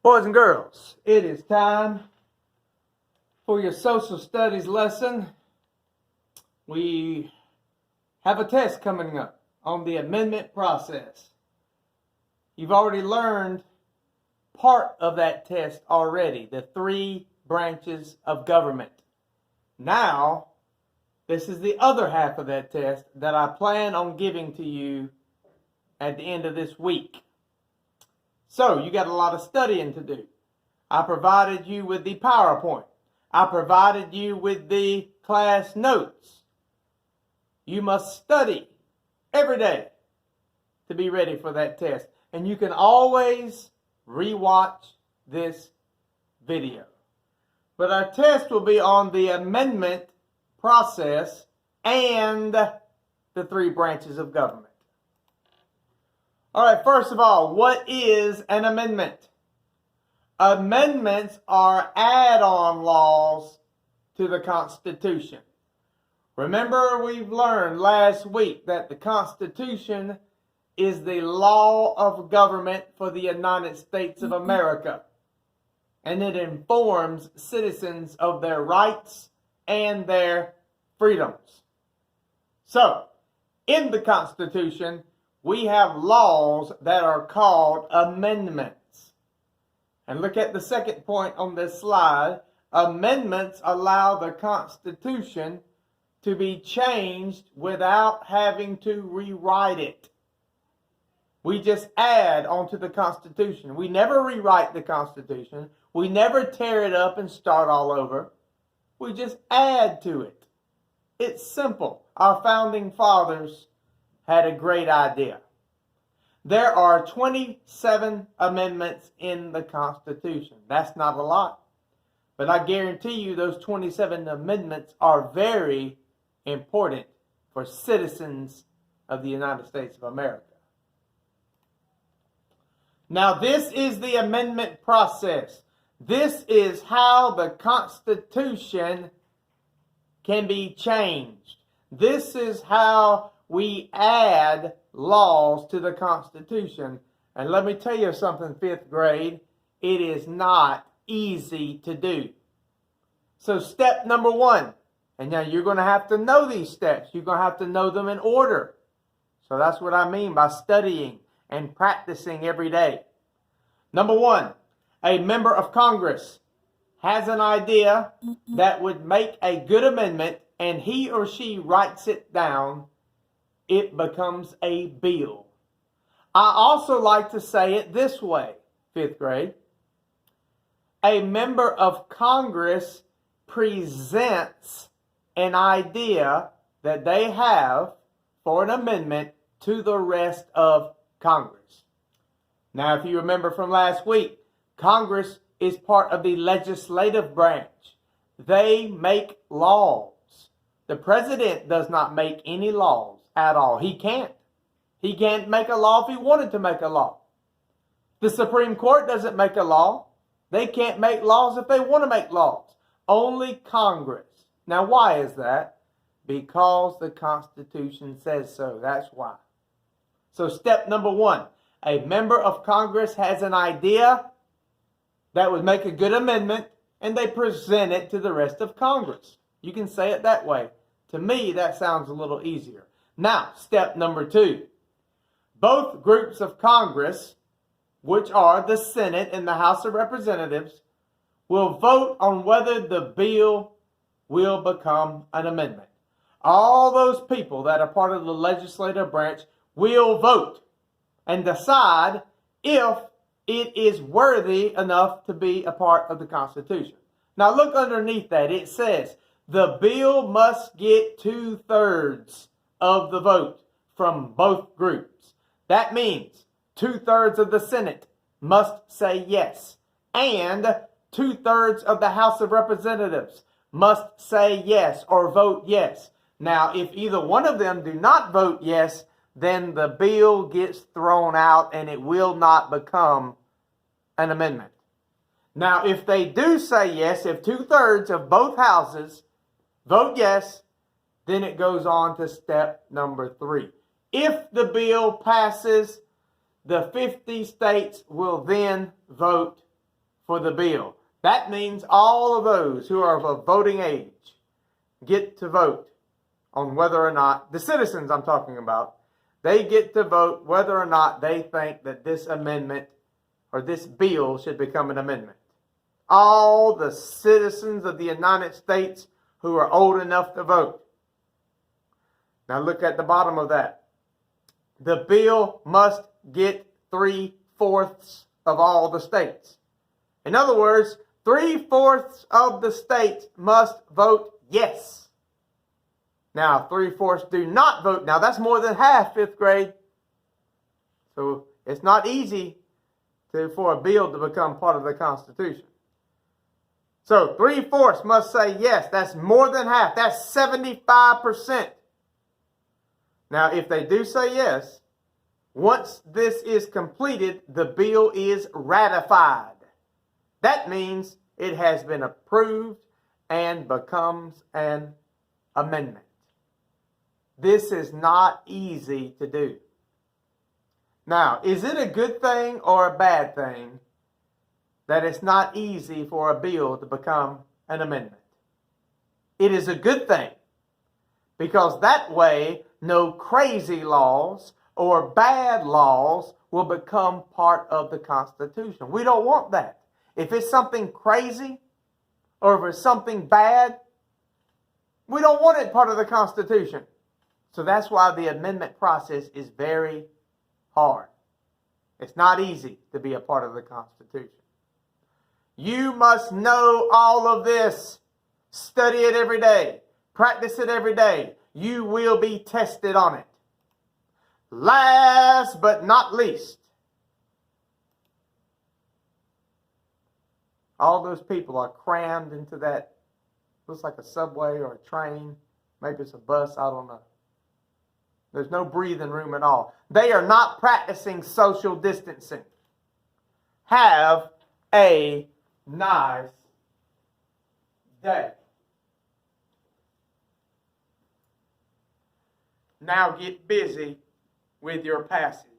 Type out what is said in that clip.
Boys and girls, it is time for your social studies lesson. We have a test coming up on the amendment process. You've already learned part of that test already, the three branches of government. Now, this is the other half of that test that I plan on giving to you at the end of this week. So, you got a lot of studying to do. I provided you with the PowerPoint. I provided you with the class notes. You must study every day to be ready for that test. And you can always rewatch this video. But our test will be on the amendment process and the three branches of government. All right, first of all, what is an amendment? Amendments are add-on laws to the Constitution. Remember, we've learned last week that the Constitution is the law of government for the United States of America, and it informs citizens of their rights and their freedoms. So, in the Constitution, we have laws that are called amendments. And look at the second point on this slide. Amendments allow the Constitution to be changed without having to rewrite it. We just add onto the Constitution. We never rewrite the Constitution. We never tear it up and start all over. We just add to it. It's simple. Our founding fathers had a great idea. There are 27 amendments in the Constitution. That's not a lot. But I guarantee you those 27 amendments are very important for citizens of the United States of America. Now, this is the amendment process. This is how the Constitution can be changed. This is how we add laws to the Constitution. And let me tell you something, 5th grade, it is not easy to do. So step number 1, and now you're going to have to know these steps. You're going to have to know them in order. So that's what I mean by studying and practicing every day. Number 1, a member of Congress has an idea that would make a good amendment, and he or she writes it down. It becomes a bill. I also like to say it this way, 5th grade. A member of Congress presents an idea that they have for an amendment to the rest of Congress. Now, if you remember from last week, Congress is part of the legislative branch. They make laws. The president does not make any laws at all. He can't. He can't make a law if he wanted to make a law. The Supreme Court doesn't make a law. They can't make laws if they want to make laws. Only Congress. Now, why is that? Because the Constitution says so. That's why. So step number 1, a member of Congress has an idea that would make a good amendment, and they present it to the rest of Congress. You can say it that way. To me, that sounds a little easier. Now, step number 2. Both groups of Congress, which are the Senate and the House of Representatives, will vote on whether the bill will become an amendment. All those people that are part of the legislative branch will vote and decide if it is worthy enough to be a part of the Constitution. Now look underneath that. It says the bill must get 2/3 of the vote from both groups. That means 2/3 of the Senate must say yes, and 2/3 of the House of Representatives must say yes or vote yes. Now, if either one of them do not vote yes, then the bill gets thrown out and it will not become an amendment. Now, if they do say yes, if 2/3 of both houses vote yes, then it goes on to step number 3. If the bill passes, the 50 states will then vote for the bill. That means all of those who are of voting age get to vote on whether or not, the citizens I'm talking about, they get to vote whether or not they think that this amendment or this bill should become an amendment. All the citizens of the United States who are old enough to vote. Now look at the bottom of that. The bill must get 3/4 of all the states. In other words, 3/4 of the states must vote yes. Now, 3/4 do not vote. Now, that's more than half, 5th grade. So, it's not easy for a bill to become part of the Constitution. So, 3/4 must say yes. That's more than half. That's 75%. Now, if they do say yes, once this is completed, the bill is ratified. That means it has been approved and becomes an amendment. This is not easy to do. Now, is it a good thing or a bad thing that it's not easy for a bill to become an amendment? It is a good thing, because that way no crazy laws or bad laws will become part of the Constitution. We don't want that. If it's something crazy or if it's something bad, we don't want it part of the Constitution. So that's why the amendment process is very hard. It's not easy to be a part of the Constitution. You must know all of this. Study it every day. Practice it every day. You will be tested on it. Last but not least, all those people are crammed into that, looks like a subway or a train. Maybe it's a bus, I don't know. There's no breathing room at all. They are not practicing social distancing. Have a nice day. Now get busy with your passage.